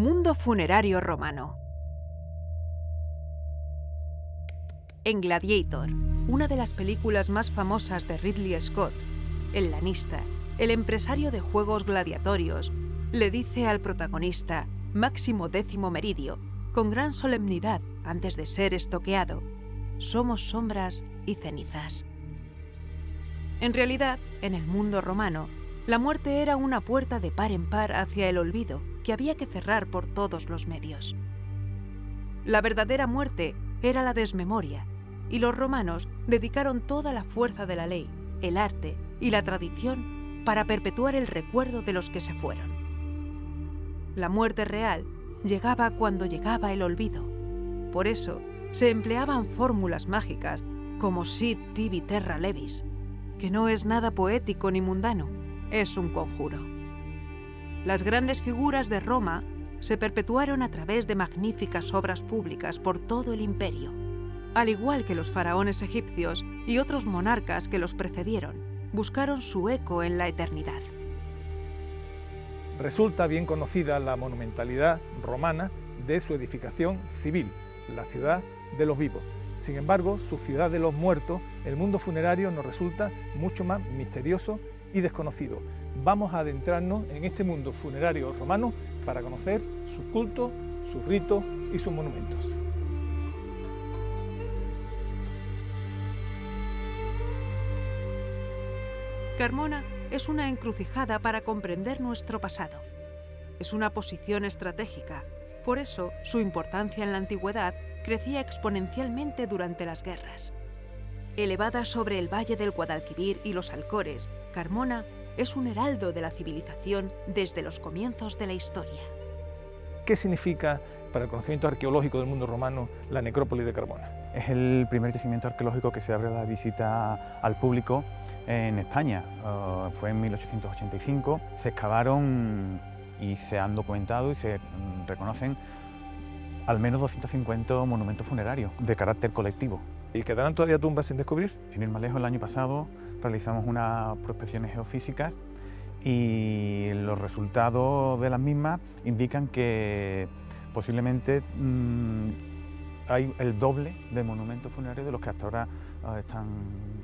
Mundo funerario romano. En Gladiator, una de las películas más famosas de Ridley Scott, el lanista, el empresario de juegos gladiatorios, le dice al protagonista, Máximo Décimo Meridio, con gran solemnidad antes de ser estoqueado: somos sombras y cenizas. En realidad, en el mundo romano, la muerte era una puerta de par en par hacia el olvido que había que cerrar por todos los medios. La verdadera muerte era la desmemoria, y los romanos dedicaron toda la fuerza de la ley, el arte y la tradición para perpetuar el recuerdo de los que se fueron. La muerte real llegaba cuando llegaba el olvido. Por eso se empleaban fórmulas mágicas como Sit Tibi Terra Levis, que no es nada poético ni mundano, es un conjuro. Las grandes figuras de Roma se perpetuaron a través de magníficas obras públicas por todo el imperio, al igual que los faraones egipcios y otros monarcas que los precedieron, buscaron su eco en la eternidad. Resulta bien conocida la monumentalidad romana de su edificación civil, la ciudad de los vivos. Sin embargo, su ciudad de los muertos, el mundo funerario, nos resulta mucho más misterioso y desconocido. Vamos a adentrarnos en este mundo funerario romano para conocer sus cultos, sus ritos y sus monumentos. Carmona es una encrucijada para comprender nuestro pasado. Es una posición estratégica, por eso su importancia en la antigüedad crecía exponencialmente durante las guerras. Elevada sobre el valle del Guadalquivir y los Alcores, Carmona es un heraldo de la civilización desde los comienzos de la historia. ¿Qué significa para el conocimiento arqueológico del mundo romano la necrópolis de Carmona? Es el primer yacimiento arqueológico que se abre a la visita al público en España. Fue en 1885. Se excavaron y se han documentado y se reconocen al menos 250 monumentos funerarios de carácter colectivo. ¿Y quedarán todavía tumbas sin descubrir? Sin ir más lejos, el año pasado realizamos unas prospecciones geofísicas y los resultados de las mismas indican que posiblemente hay el doble de monumentos funerarios de los que hasta ahora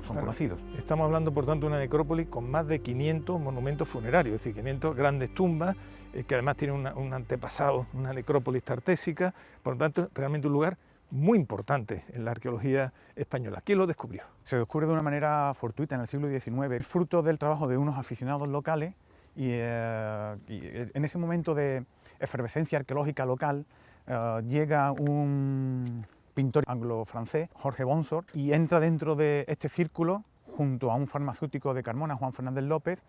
son conocidos. Estamos hablando, por tanto, de una necrópolis con más de 500 monumentos funerarios, es decir, 500 grandes tumbas que además tienen un antepasado, una necrópolis tartésica, por lo tanto, realmente un lugar muy importante en la arqueología española. ¿Quién lo descubrió? Se descubre de una manera fortuita en el siglo XIX, fruto del trabajo de unos aficionados locales y en ese momento de efervescencia arqueológica local llega un pintor anglo-francés, Jorge Bonsor, y entra dentro de este círculo junto a un farmacéutico de Carmona, Juan Fernández López,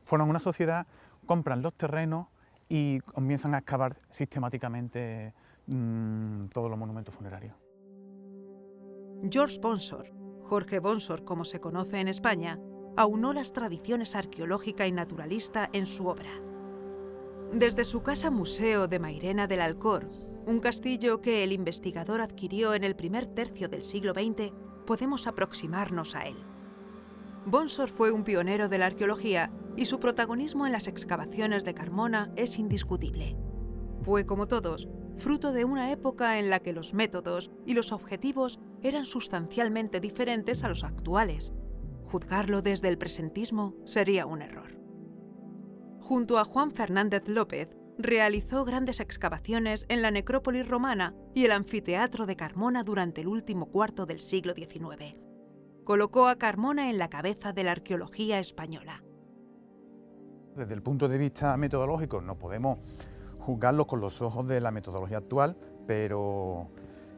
forman una sociedad, compran los terrenos y comienzan a excavar sistemáticamente todos los monumentos funerarios. George Bonsor, Jorge Bonsor como se conoce en España, aunó las tradiciones arqueológica y naturalista en su obra. Desde su casa museo de Mairena del Alcor, un castillo que el investigador adquirió en el primer tercio del siglo XX, podemos aproximarnos a él. Bonsor fue un pionero de la arqueología y su protagonismo en las excavaciones de Carmona es indiscutible. Fue, como todos, fruto de una época en la que los métodos y los objetivos eran sustancialmente diferentes a los actuales. Juzgarlo desde el presentismo sería un error. Junto a Juan Fernández López, realizó grandes excavaciones en la necrópolis romana y el anfiteatro de Carmona durante el último cuarto del siglo XIX. Colocó a Carmona en la cabeza de la arqueología española. Desde el punto de vista metodológico no podemos juzgarlo con los ojos de la metodología actual, pero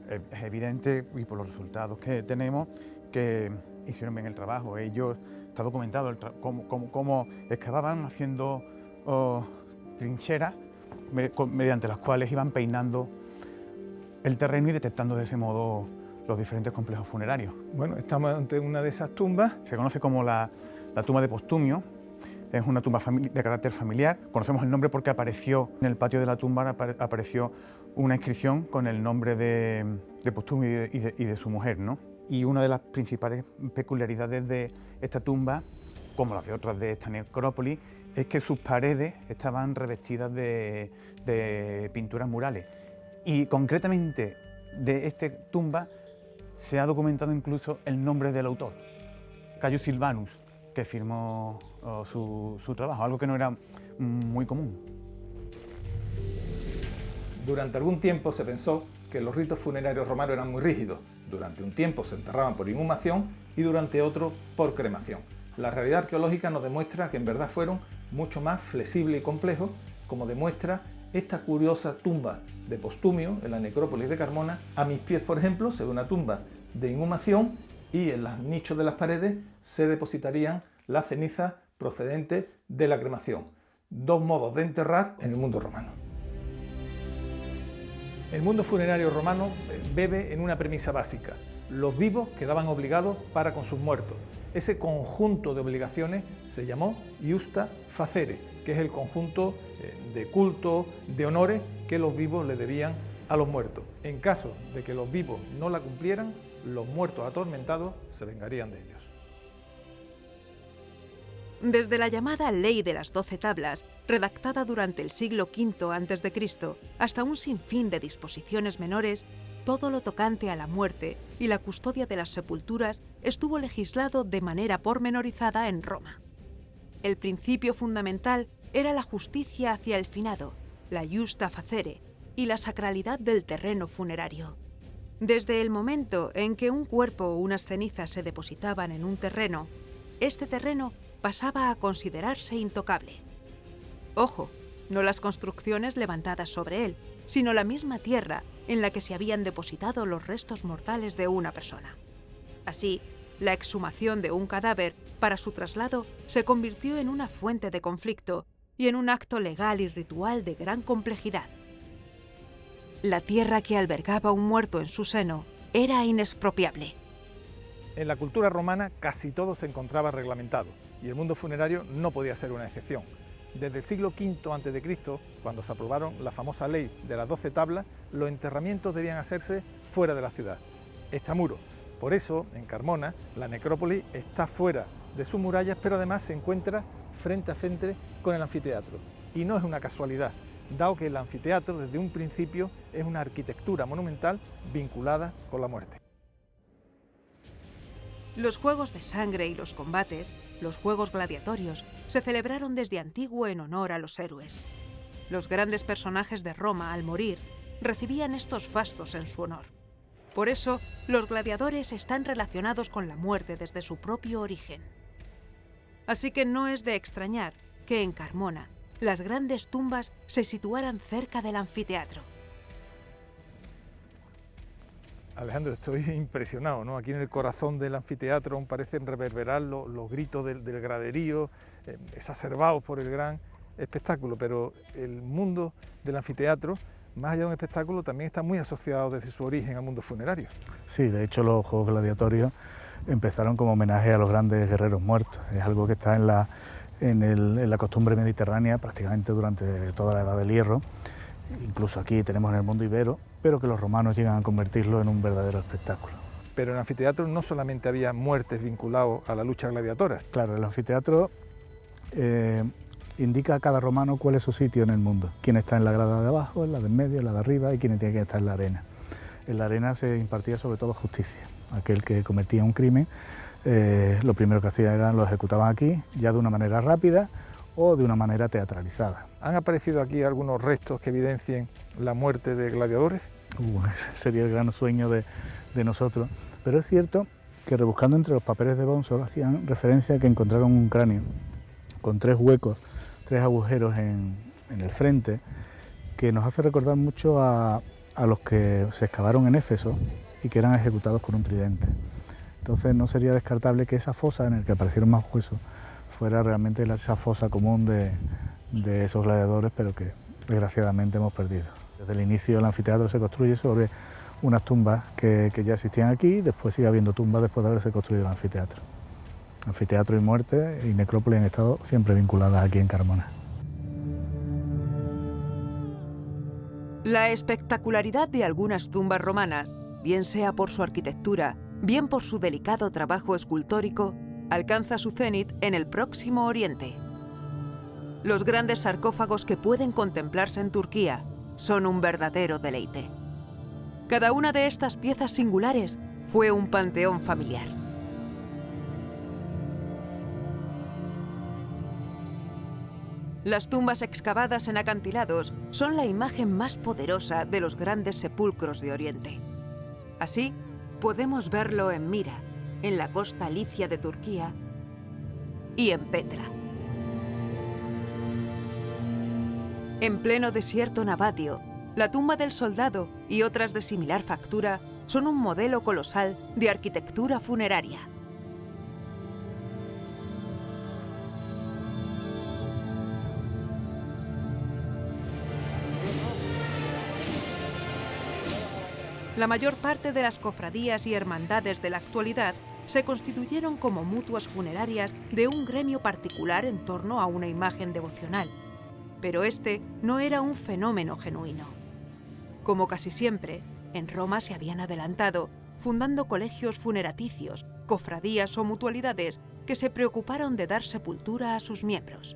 es evidente, y por los resultados que tenemos, que hicieron bien el trabajo. Ellos, está documentado cómo excavaban haciendo trincheras mediante las cuales iban peinando el terreno y detectando de ese modo los diferentes complejos funerarios. Bueno, estamos ante una de esas tumbas. Se conoce como la tumba de Postumio. Es una tumba de carácter familiar. Conocemos el nombre porque apareció en el patio de la tumba, apareció una inscripción con el nombre de Postumio y de su mujer, ¿no? Y una de las principales peculiaridades de esta tumba, como las de otras de esta necrópolis, es que sus paredes estaban revestidas de pinturas murales. Y concretamente de esta tumba se ha documentado incluso el nombre del autor, Caius Silvanus, que firmó su trabajo, algo que no era muy común. Durante algún tiempo se pensó que los ritos funerarios romanos eran muy rígidos. Durante un tiempo se enterraban por inhumación y durante otro por cremación. La realidad arqueológica nos demuestra que en verdad fueron mucho más flexibles y complejos, como demuestra esta curiosa tumba de Postumio en la necrópolis de Carmona. A mis pies, por ejemplo, se ve una tumba de inhumación y en los nichos de las paredes se depositarían las cenizas procedentes de la cremación. Dos modos de enterrar en el mundo romano. El mundo funerario romano bebe en una premisa básica: los vivos quedaban obligados para con sus muertos. Ese conjunto de obligaciones se llamó iusta facere, que es el conjunto de cultos, de honores que los vivos le debían a los muertos. En caso de que los vivos no la cumplieran, los muertos atormentados se vengarían de ellos. Desde la llamada Ley de las 12 Tablas, redactada durante el siglo V a.C., hasta un sinfín de disposiciones menores, todo lo tocante a la muerte y la custodia de las sepulturas estuvo legislado de manera pormenorizada en Roma. El principio fundamental era la justicia hacia el finado, la iusta facere, y la sacralidad del terreno funerario. Desde el momento en que un cuerpo o unas cenizas se depositaban en un terreno, este terreno pasaba a considerarse intocable. Ojo, no las construcciones levantadas sobre él, sino la misma tierra en la que se habían depositado los restos mortales de una persona. Así, la exhumación de un cadáver para su traslado se convirtió en una fuente de conflicto y en un acto legal y ritual de gran complejidad. La tierra que albergaba un muerto en su seno era inexpropiable. En la cultura romana casi todo se encontraba reglamentado y el mundo funerario no podía ser una excepción. Desde el siglo V a.C., cuando se aprobaron la famosa ley de las 12 tablas, los enterramientos debían hacerse fuera de la ciudad, extramuros. Por eso, en Carmona, la necrópolis está fuera de sus murallas, pero además se encuentra frente a frente con el anfiteatro. Y no es una casualidad, dado que el anfiteatro desde un principio es una arquitectura monumental vinculada con la muerte. Los juegos de sangre y los combates, los juegos gladiatorios, se celebraron desde antiguo en honor a los héroes. Los grandes personajes de Roma, al morir, recibían estos fastos en su honor. Por eso, los gladiadores están relacionados con la muerte desde su propio origen. Así que no es de extrañar que en Carmona las grandes tumbas se situaran cerca del anfiteatro. Alejandro, estoy impresionado, ¿no? Aquí en el corazón del anfiteatro aún parecen reverberar los gritos del graderío, exacerbados por el gran espectáculo, pero el mundo del anfiteatro, más allá de un espectáculo, también está muy asociado desde su origen al mundo funerario. Sí, de hecho los juegos gladiatorios empezaron como homenaje a los grandes guerreros muertos. Es algo que está en la costumbre mediterránea prácticamente durante toda la Edad del Hierro. Incluso aquí tenemos en el mundo ibero, pero que los romanos llegan a convertirlo en un verdadero espectáculo. Pero en el anfiteatro no solamente había muertes vinculadas a la lucha gladiatora. Claro, el anfiteatro indica a cada romano cuál es su sitio en el mundo, quién está en la grada de abajo, en la de en medio, en la de arriba y quién tiene que estar en la arena. En la arena se impartía sobre todo justicia. Aquel que cometía un crimen, lo primero que hacía era lo ejecutaban aquí, ya de una manera rápida o de una manera teatralizada. ¿Han aparecido aquí algunos restos que evidencien la muerte de gladiadores? Ese sería el gran sueño de nosotros, pero es cierto que rebuscando entre los papeles de Bonsor hacían referencia a que encontraron un cráneo con 3 huecos, 3 agujeros en el frente, que nos hace recordar mucho a los que se excavaron en Éfeso y que eran ejecutados con un tridente. Entonces no sería descartable que esa fosa en la que aparecieron más huesos fuera realmente esa fosa común de esos gladiadores, pero que desgraciadamente hemos perdido. Desde el inicio el anfiteatro se construye sobre unas tumbas que ya existían aquí, después sigue habiendo tumbas después de haberse construido el anfiteatro. Anfiteatro y muerte y necrópolis han estado siempre vinculadas aquí en Carmona. La espectacularidad de algunas tumbas romanas, bien sea por su arquitectura, bien por su delicado trabajo escultórico, alcanza su cenit en el Próximo Oriente. Los grandes sarcófagos que pueden contemplarse en Turquía son un verdadero deleite. Cada una de estas piezas singulares fue un panteón familiar. Las tumbas excavadas en acantilados son la imagen más poderosa de los grandes sepulcros de Oriente. Así, podemos verlo en Mira, en la costa licia de Turquía, y en Petra. En pleno desierto nabatio, la tumba del soldado y otras de similar factura son un modelo colosal de arquitectura funeraria. La mayor parte de las cofradías y hermandades de la actualidad se constituyeron como mutuas funerarias de un gremio particular en torno a una imagen devocional. Pero este no era un fenómeno genuino. Como casi siempre, en Roma se habían adelantado, fundando colegios funeraticios, cofradías o mutualidades que se preocuparon de dar sepultura a sus miembros.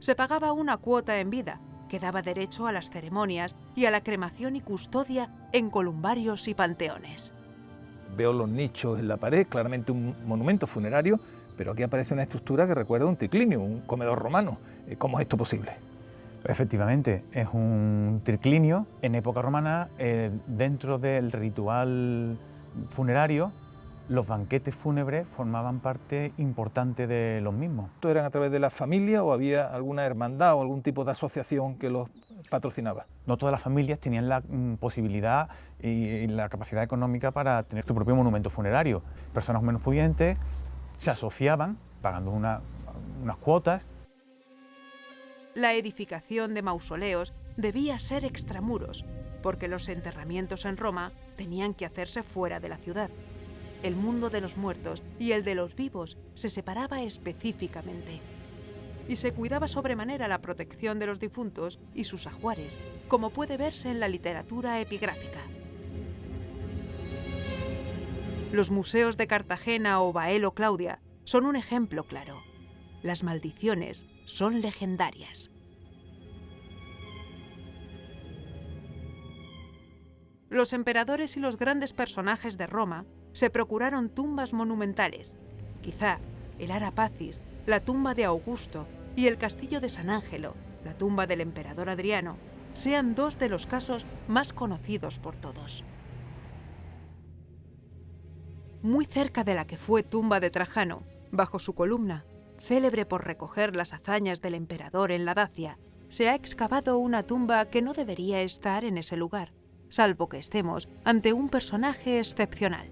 Se pagaba una cuota en vida, que daba derecho a las ceremonias y a la cremación y custodia en columbarios y panteones. Veo los nichos en la pared, claramente un monumento funerario, pero aquí aparece una estructura que recuerda a un triclinio, un comedor romano. ¿Cómo es esto posible? Efectivamente, es un triclinio en época romana. Dentro del ritual funerario, los banquetes fúnebres formaban parte importante de los mismos. ¿Esto eran a través de la familia o había alguna hermandad o algún tipo de asociación que los patrocinaba? No todas las familias tenían la posibilidad y la capacidad económica para tener su propio monumento funerario. Personas menos pudientes se asociaban pagando unas cuotas. La edificación de mausoleos debía ser extramuros, porque los enterramientos en Roma tenían que hacerse fuera de la ciudad. El mundo de los muertos y el de los vivos se separaba específicamente. Y se cuidaba sobremanera la protección de los difuntos y sus ajuares, como puede verse en la literatura epigráfica. Los museos de Cartagena o Baelo Claudia son un ejemplo claro. Las maldiciones son legendarias. Los emperadores y los grandes personajes de Roma se procuraron tumbas monumentales. Quizá el Ara Pacis, la tumba de Augusto, y el castillo de San Angelo, la tumba del emperador Adriano, sean dos de los casos más conocidos por todos. Muy cerca de la que fue tumba de Trajano, bajo su columna, célebre por recoger las hazañas del emperador en la Dacia, se ha excavado una tumba que no debería estar en ese lugar, salvo que estemos ante un personaje excepcional.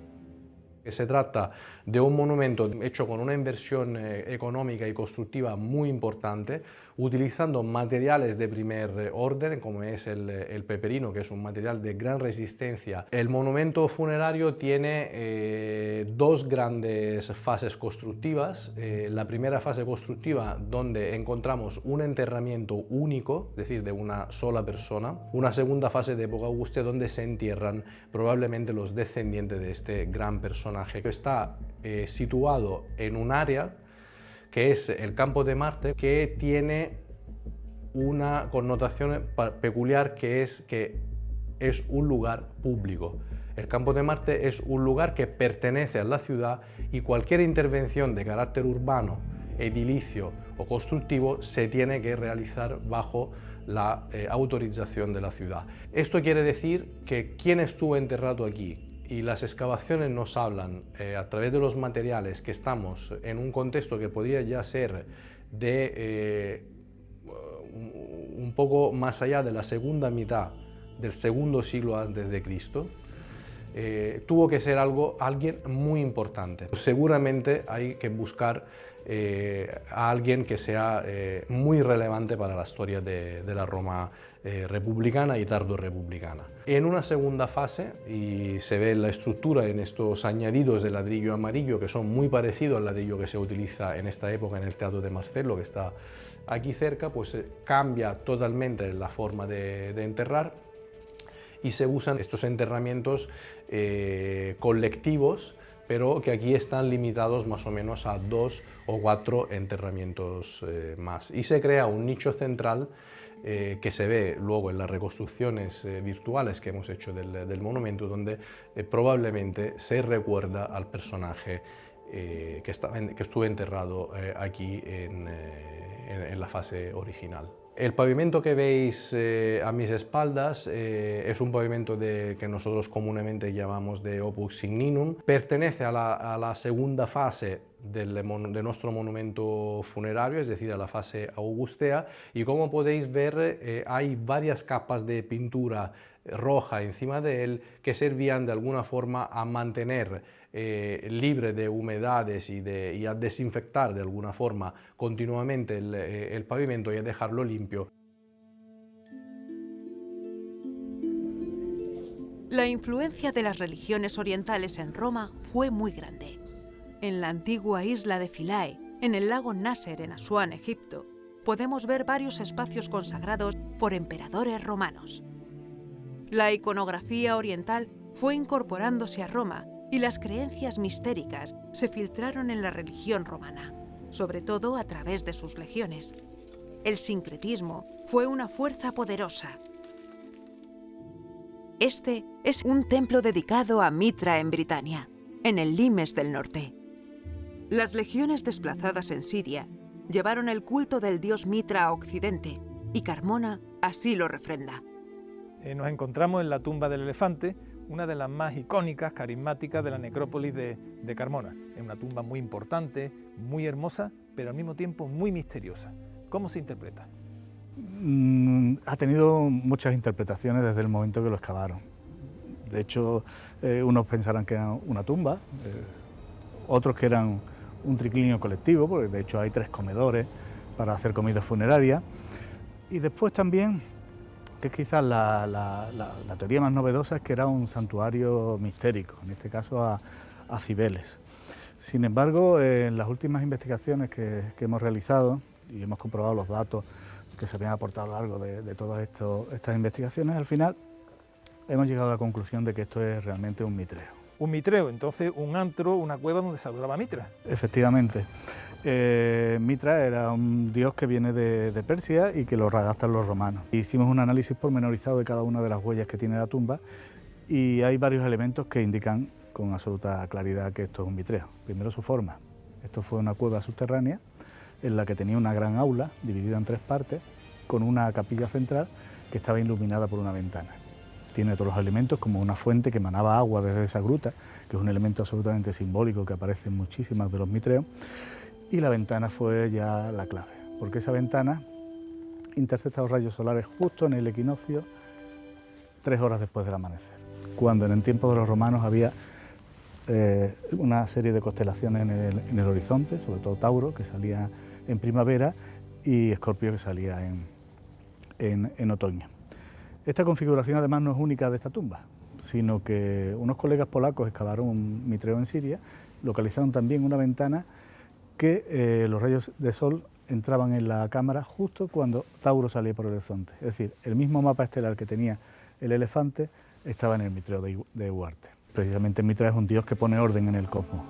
Se trata de un monumento hecho con una inversión económica y constructiva muy importante, utilizando materiales de primer orden, como es el peperino, que es un material de gran resistencia. El monumento funerario tiene dos grandes fases constructivas. La primera fase constructiva, donde encontramos un enterramiento único, es decir, de una sola persona. Una segunda fase de época augustea, donde se entierran probablemente los descendientes de este gran personaje, que está situado en un área que es el Campo de Marte, que tiene una connotación peculiar, que es un lugar público. El Campo de Marte es un lugar que pertenece a la ciudad y cualquier intervención de carácter urbano, edilicio o constructivo se tiene que realizar bajo la autorización de la ciudad. Esto quiere decir que quien estuvo enterrado aquí, y las excavaciones nos hablan a través de los materiales que estamos en un contexto que podría ya ser de un poco más allá de la segunda mitad del segundo siglo antes de Cristo, tuvo que ser alguien muy importante. Seguramente hay que buscar a alguien que sea muy relevante para la historia de la Roma republicana y tardo-republicana. En una segunda fase, y se ve la estructura en estos añadidos de ladrillo amarillo, que son muy parecidos al ladrillo que se utiliza en esta época en el Teatro de Marcello, que está aquí cerca, pues cambia totalmente la forma de enterrar, y se usan estos enterramientos colectivos pero que aquí están limitados más o menos a 2 o 4 enterramientos más. Y se crea un nicho central que se ve luego en las reconstrucciones virtuales que hemos hecho del monumento, donde probablemente se recuerda al personaje que estuvo enterrado aquí en la fase original. El pavimento que veis a mis espaldas es un pavimento que nosotros comúnmente llamamos de Opus Signinum. Pertenece a la segunda fase de nuestro monumento funerario, es decir, a la fase augustea, y como podéis ver hay varias capas de pintura roja encima de él que servían de alguna forma a mantener libre de humedades y a desinfectar de alguna forma continuamente el pavimento y a dejarlo limpio. La influencia de las religiones orientales en Roma fue muy grande. En la antigua isla de Philae, en el lago Nasser en Asuán, Egipto, podemos ver varios espacios consagrados por emperadores romanos. La iconografía oriental fue incorporándose a Roma y las creencias mistéricas se filtraron en la religión romana, sobre todo a través de sus legiones. El sincretismo fue una fuerza poderosa. Este es un templo dedicado a Mitra en Britania, en el Limes del norte. Las legiones desplazadas en Siria llevaron el culto del dios Mitra a Occidente, y Carmona así lo refrenda. Nos encontramos en la tumba del elefante, una de las más icónicas, carismáticas de la necrópolis de Carmona. Es una tumba muy importante, muy hermosa, pero al mismo tiempo muy misteriosa. ¿Cómo se interpreta? Ha tenido muchas interpretaciones desde el momento que lo excavaron. De hecho, unos pensarán que era una tumba, otros que eran un triclinio colectivo, porque de hecho hay 3 comedores para hacer comida funeraria. Y después también, que quizás la teoría más novedosa, es que era un santuario mistérico, en este caso a Cibeles. Sin embargo, en las últimas investigaciones que hemos realizado y hemos comprobado los datos que se habían aportado a lo largo de todas estas investigaciones, al final hemos llegado a la conclusión de que esto es realmente un mitreo. Un mitreo, entonces un antro, una cueva donde se adoraba Mitra. Efectivamente. Mitra era un dios que viene de Persia y que lo redactan los romanos. Hicimos un análisis pormenorizado de cada una de las huellas que tiene la tumba y hay varios elementos que indican con absoluta claridad que esto es un mitreo. Primero, su forma. Esto fue una cueva subterránea en la que tenía una gran aula dividida en 3 partes con una capilla central que estaba iluminada por una ventana. Tiene todos los elementos, como una fuente que emanaba agua desde esa gruta, que es un elemento absolutamente simbólico que aparece en muchísimas de los mitreos. Y la ventana fue ya la clave, porque esa ventana intercepta los rayos solares justo en el equinoccio, 3 horas después del amanecer, cuando en el tiempo de los romanos había una serie de constelaciones en el horizonte, sobre todo Tauro, que salía en primavera, y Escorpio, que salía en otoño. Esta configuración además no es única de esta tumba, sino que unos colegas polacos excavaron un mitreo en Siria, localizaron también una ventana que los rayos de sol entraban en la cámara justo cuando Tauro salía por el horizonte. Es decir, el mismo mapa estelar que tenía el elefante estaba en el mitreo de Huarte. Precisamente Mitra es un dios que pone orden en el cosmos.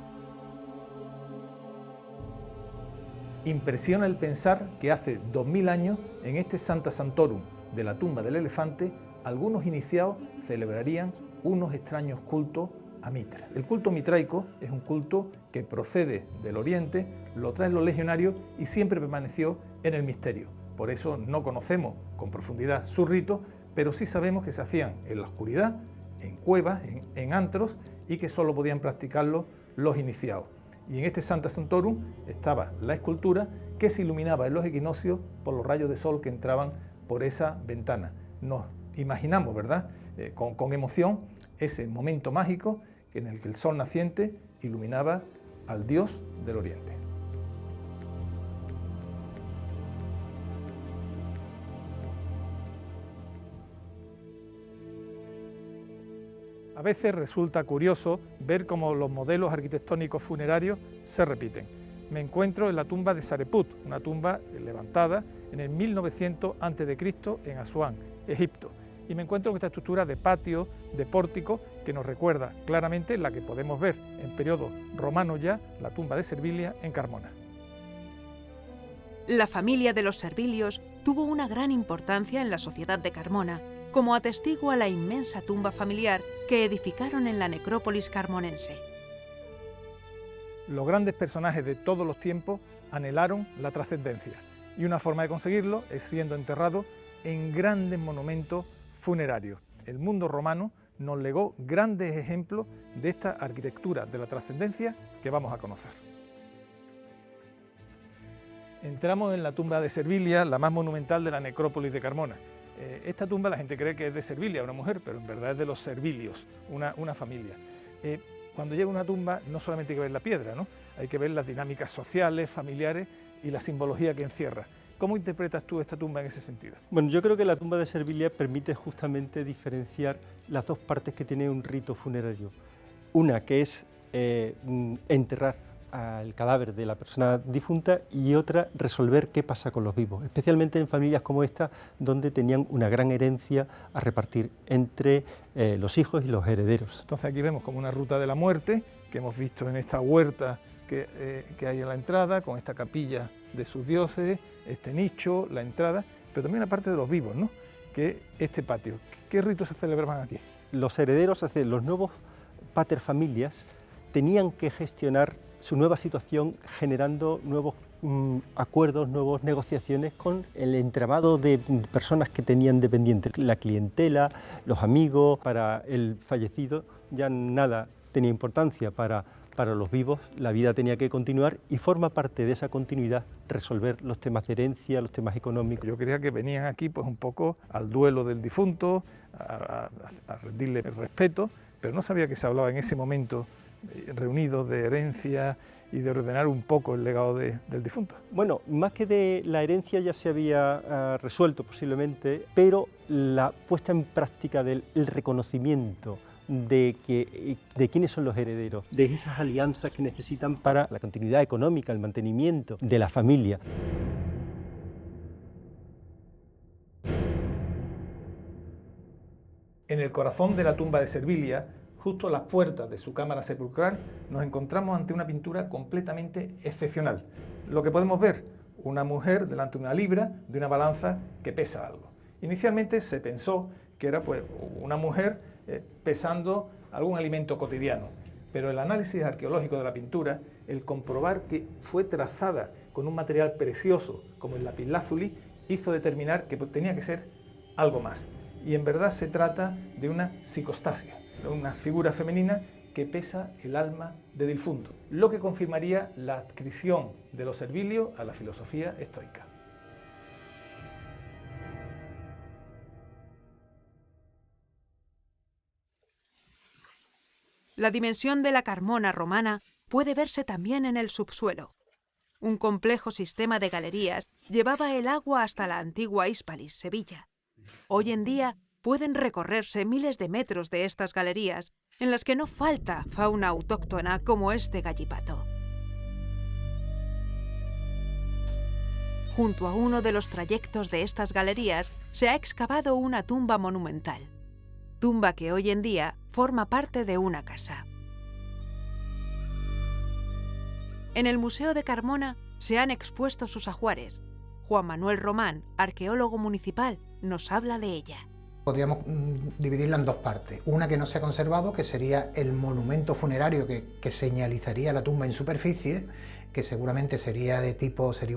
Impresiona el pensar que hace 2000 años, en este Sancta Sanctorum de la tumba del elefante, algunos iniciados celebrarían unos extraños cultos a Mitra. El culto mitraico es un culto que procede del Oriente, lo traen los legionarios y siempre permaneció en el misterio. Por eso no conocemos con profundidad sus ritos, pero sí sabemos que se hacían en la oscuridad, en cuevas, en antros, y que solo podían practicarlo los iniciados. Y en este Sancta Sanctorum estaba la escultura que se iluminaba en los equinoccios por los rayos de sol que entraban por esa ventana. Nos imaginamos, ¿verdad?, con emoción ese momento mágico en el que el sol naciente iluminaba al dios del Oriente. A veces resulta curioso ver cómo los modelos arquitectónicos funerarios se repiten. Me encuentro en la tumba de Sareput, una tumba levantada en el 1900 a.C. en Asuán, Egipto. y me encuentro con esta estructura de patio, de pórtico, que nos recuerda claramente la que podemos ver en periodo romano ya, la tumba de Servilia en Carmona. La familia de los Servilios tuvo una gran importancia en la sociedad de Carmona, como atestigua la inmensa tumba familiar que edificaron en la necrópolis carmonense. Los grandes personajes de todos los tiempos anhelaron la trascendencia, y una forma de conseguirlo es siendo enterrado en grandes monumentos funerarios. El mundo romano nos legó grandes ejemplos de esta arquitectura de la trascendencia que vamos a conocer. Entramos en la tumba de Servilia, la más monumental de la necrópolis de Carmona. Esta tumba la gente cree que es de Servilia, una mujer, pero en verdad es de los Servilios, una familia. Cuando llega a una tumba no solamente hay que ver la piedra, ¿no? Hay que ver las dinámicas sociales, familiares y la simbología que encierra. ¿Cómo interpretas tú esta tumba en ese sentido? Bueno, yo creo que la tumba de Servilia permite justamente diferenciar las dos partes que tiene un rito funerario. Una que es enterrar al cadáver de la persona difunta y otra resolver qué pasa con los vivos, especialmente en familias como esta donde tenían una gran herencia a repartir entre los hijos y los herederos. Entonces aquí vemos como una ruta de la muerte que hemos visto en esta huerta que hay en la entrada, con esta capilla de sus dioses, este nicho, la entrada, pero también la parte de los vivos, ¿no? Que este patio. ¿Qué ritos se celebraban aquí? Los herederos, es decir, los nuevos paterfamilias, tenían que gestionar su nueva situación generando nuevos acuerdos, nuevas negociaciones con el entramado de personas que tenían dependientes. La clientela, los amigos, para el fallecido ya nada tenía importancia, para los vivos la vida tenía que continuar y forma parte de esa continuidad resolver los temas de herencia, los temas económicos. Yo creía que venían aquí pues un poco al duelo del difunto, a rendirle el respeto, pero no sabía que se hablaba en ese momento reunidos de herencia y de ordenar un poco el legado del difunto. Bueno, más que de la herencia ya se había resuelto posiblemente, pero la puesta en práctica del reconocimiento de quiénes son los herederos, de esas alianzas que necesitan para la continuidad económica, el mantenimiento de la familia. En el corazón de la tumba de Servilia, justo a las puertas de su cámara sepulcral, nos encontramos ante una pintura completamente excepcional. Lo que podemos ver, una mujer delante de una libra de una balanza que pesa algo. Inicialmente se pensó que era pues, una mujer pesando algún alimento cotidiano, pero el análisis arqueológico de la pintura, el comprobar que fue trazada con un material precioso como el lapislázuli, hizo determinar que tenía que ser algo más. Y en verdad se trata de una psicostasia, una figura femenina que pesa el alma del difunto, lo que confirmaría la adscripción de los Servilios a la filosofía estoica. La dimensión de la Carmona romana puede verse también en el subsuelo. Un complejo sistema de galerías llevaba el agua hasta la antigua Hispalis, Sevilla. Hoy en día pueden recorrerse miles de metros de estas galerías, en las que no falta fauna autóctona como este gallipato. Junto a uno de los trayectos de estas galerías se ha excavado una tumba monumental, tumba que hoy en día forma parte de una casa. En el Museo de Carmona se han expuesto sus ajuares. Juan Manuel Román, arqueólogo municipal, nos habla de ella. Podríamos dividirla en dos partes. Una que no se ha conservado, que sería el monumento funerario que señalizaría la tumba en superficie, que seguramente sería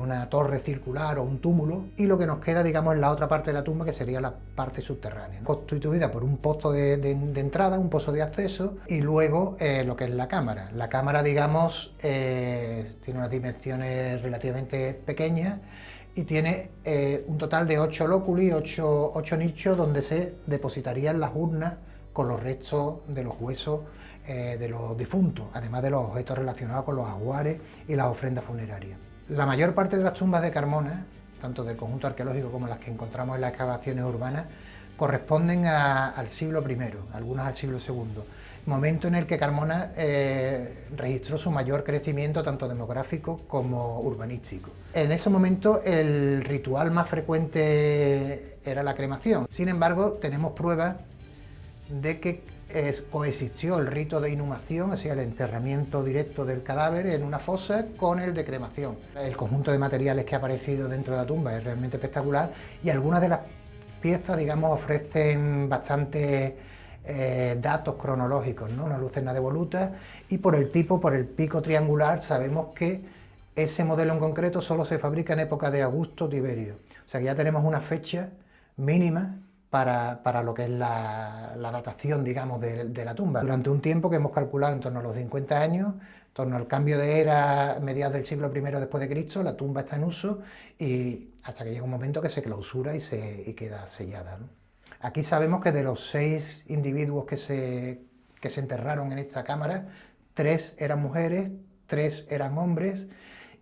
una torre circular o un túmulo, y lo que nos queda, digamos, en la otra parte de la tumba, que sería la parte subterránea, constituida por un pozo de entrada, un pozo de acceso, y luego lo que es la cámara. La cámara, digamos, tiene unas dimensiones relativamente pequeñas, y tiene un total de 8 lóculi, 8 nichos donde se depositarían las urnas con los restos de los huesos de los difuntos, además de los objetos relacionados con los ajuares y las ofrendas funerarias. La mayor parte de las tumbas de Carmona, tanto del conjunto arqueológico como las que encontramos en las excavaciones urbanas, corresponden al siglo I, algunas al siglo II. momento en el que Carmona registró su mayor crecimiento tanto demográfico como urbanístico. En ese momento el ritual más frecuente era la cremación. Sin embargo, tenemos pruebas de que coexistió el rito de inhumación, o sea, el enterramiento directo del cadáver en una fosa, con el de cremación. El conjunto de materiales que ha aparecido dentro de la tumba es realmente espectacular y algunas de las piezas, digamos, ofrecen bastantes datos cronológicos, ¿no? Una lucerna de voluta, y por el tipo, por el pico triangular, sabemos que ese modelo en concreto solo se fabrica en época de Augusto Tiberio. O sea que ya tenemos una fecha mínima para lo que es la datación, digamos, de la tumba. Durante un tiempo que hemos calculado en torno a los 50 años, en torno al cambio de era, mediados del siglo I después de Cristo, la tumba está en uso y hasta que llega un momento que se clausura y queda sellada, ¿no? Aquí sabemos que de los 6 individuos que se enterraron en esta cámara, 3 eran mujeres, 3 eran hombres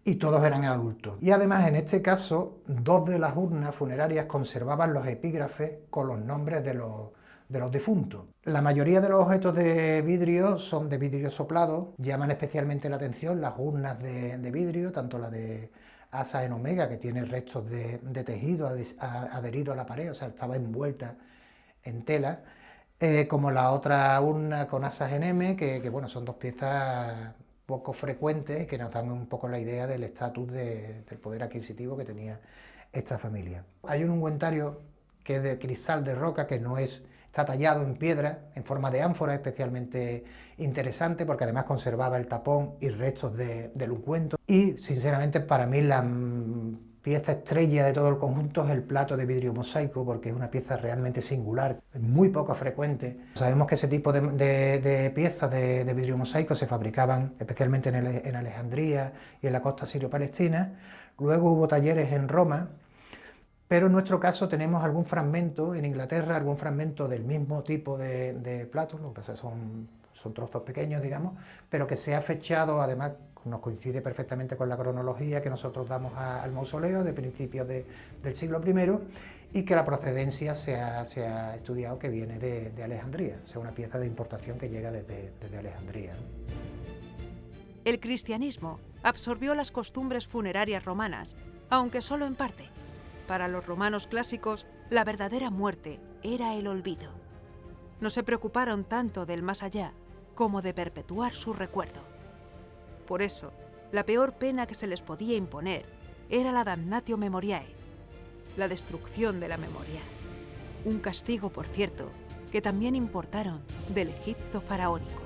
y todos eran adultos. Y además, en este caso, 2 de las urnas funerarias conservaban los epígrafes con los nombres de los difuntos. La mayoría de los objetos de vidrio son de vidrio soplado. Llaman especialmente la atención las urnas de vidrio, tanto la de Asas en Omega, que tiene restos de tejido adherido a la pared, o sea, estaba envuelta en tela, como la otra urna con Asas en M, que bueno, son 2 piezas poco frecuentes que nos dan un poco la idea del estatus del poder adquisitivo que tenía esta familia. Hay un ungüentario que es de cristal de roca, que está tallado en piedra, en forma de ánfora, especialmente interesante porque además conservaba el tapón y restos del ungüento. Y sinceramente para mí la pieza estrella de todo el conjunto es el plato de vidrio mosaico, porque es una pieza realmente singular, muy poco frecuente. Sabemos que ese tipo de piezas de vidrio mosaico se fabricaban especialmente en Alejandría y en la costa sirio-palestina. Luego hubo talleres en Roma, pero en nuestro caso tenemos algún fragmento en Inglaterra, algún fragmento del mismo tipo de platos, lo que pasa es que son trozos pequeños, digamos, pero que se ha fechado, además nos coincide perfectamente con la cronología que nosotros damos al mausoleo de principios del siglo I, y que la procedencia se ha estudiado que viene de Alejandría, o sea, una pieza de importación que llega desde Alejandría, ¿no? El cristianismo absorbió las costumbres funerarias romanas, aunque solo en parte. Para los romanos clásicos, la verdadera muerte era el olvido. No se preocuparon tanto del más allá como de perpetuar su recuerdo. Por eso, la peor pena que se les podía imponer era la damnatio memoriae, la destrucción de la memoria. Un castigo, por cierto, que también importaron del Egipto faraónico.